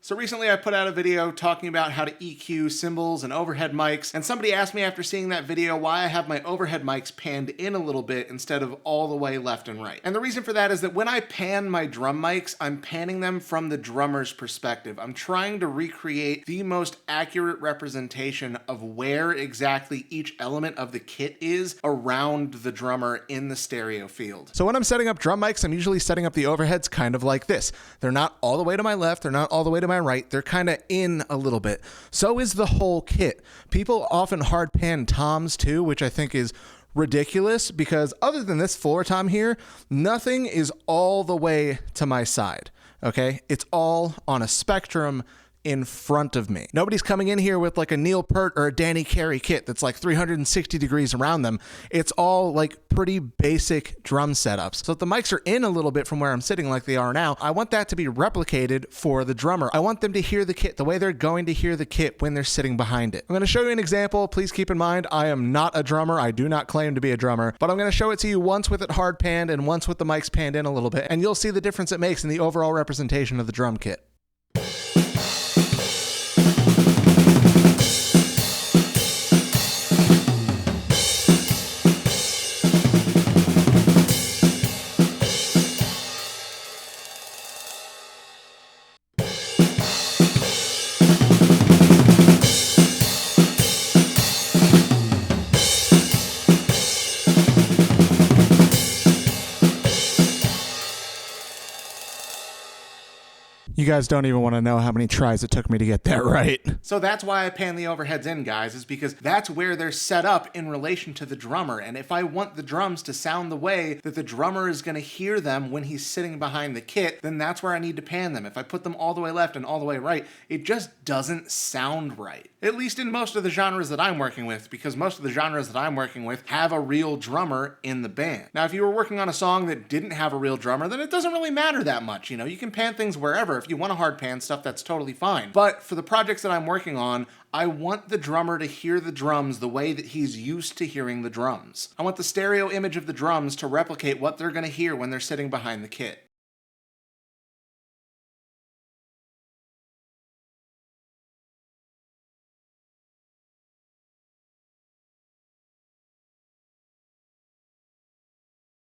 So recently I put out a video talking about how to EQ cymbals and overhead mics, and somebody asked me after seeing that video why I have my overhead mics panned in a little bit instead of all the way left and right. And the reason for that is that when I pan my drum mics, I'm panning them from the drummer's perspective. I'm trying to recreate the most accurate representation of where exactly each element of the kit is around the drummer in the stereo field. So when I'm setting up drum mics, I'm usually setting up the overheads kind of like this. They're not all the way to my left, they're not all the way to my right, they're kind of in a little bit. So is the whole kit. People often hard pan toms too, which I think is ridiculous because other than this floor tom here, nothing is all the way to my side, okay? It's all on a spectrum in front of me. Nobody's coming in here with like a Neil Peart or a Danny Carey kit that's like 360 degrees around them. It's all like pretty basic drum setups. So if the mics are in a little bit from where I'm sitting like they are now, I want that to be replicated for the drummer. I want them to hear the kit the way they're going to hear the kit when they're sitting behind it. I'm going to show you an example. Please keep in mind, I am not a drummer. I do not claim to be a drummer, but I'm going to show it to you once with it hard panned and once with the mics panned in a little bit, and you'll see the difference it makes in the overall representation of the drum kit. You guys don't even want to know how many tries it took me to get that right. So that's why I pan the overheads in, guys, is because that's where they're set up in relation to the drummer. And if I want the drums to sound the way that the drummer is going to hear them when he's sitting behind the kit, then that's where I need to pan them. If I put them all the way left and all the way right, it just doesn't sound right. At least in most of the genres that I'm working with, because most of the genres that I'm working with have a real drummer in the band. Now, if you were working on a song that didn't have a real drummer, then it doesn't really matter that much. You know, you can pan things wherever. If you want to hard pan stuff, that's totally fine. But for the projects that I'm working on, I want the drummer to hear the drums the way that he's used to hearing the drums. I want the stereo image of the drums to replicate what they're going to hear when they're sitting behind the kit.